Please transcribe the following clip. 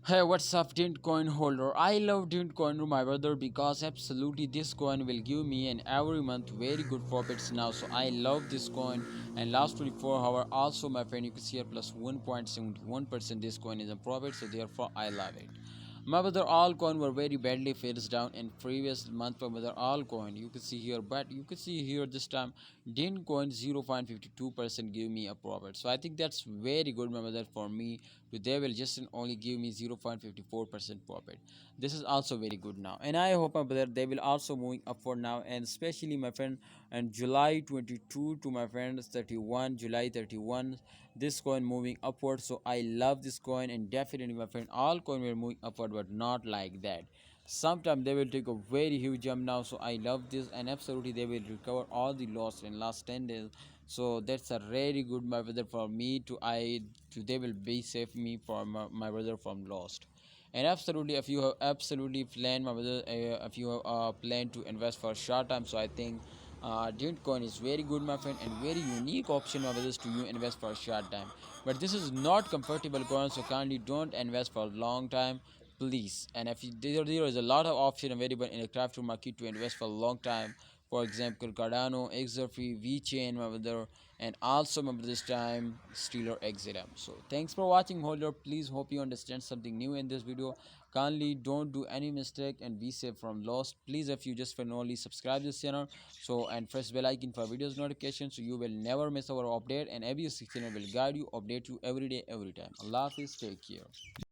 Hey, what's up, Dent coin holder? I love Dent coin, my brother, because absolutely this coin will give me an every month very good profits now. So I love this coin, and last 24 hour also, my friend, you can see here plus 1.71%. This coin is a profit, so therefore I love it. My brother, all coin were very badly faced down in previous month. My brother, all coin you can see here, but you can see here this time Dent coin 0.52% give me a profit. So I think that's very good, my brother, for me. They will just only give me 0.54% profit. This is also very good now, and I hope, my brother, they will also moving upward now, and especially my friend, and July 22 to my friends 31, July 31, this coin moving upward. So I love this coin, and definitely, my friend, all coin will moving upward, but not like that. Sometimes they will take a very huge jump now. So I love this, and absolutely they will recover all the loss in last 10 days. So that's a really good, my brother, for me to they will be save me from my brother from lost. And absolutely, if you have absolutely planned, my brother, if you have plan to invest for short time, so I think Dent coin is very good, my friend, and very unique option, my brothers, to you invest for a short time. But this is not comfortable coin, so kindly don't invest for a long time, please. And if you, there is a lot of option available in the crypto market to invest for a long time. For example, Cardano, XRP, VChain, my brother, and also, my this time Steeler Exeter. So thanks for watching, holder. Please hope you understand something new in this video. Kindly don't do any mistake and be safe from loss. Please, if you just for only subscribe this channel, so and press bell icon for videos notification, so you will never miss our update, and every channel will guide you, update you every day, every time. Allah Hafiz, take care.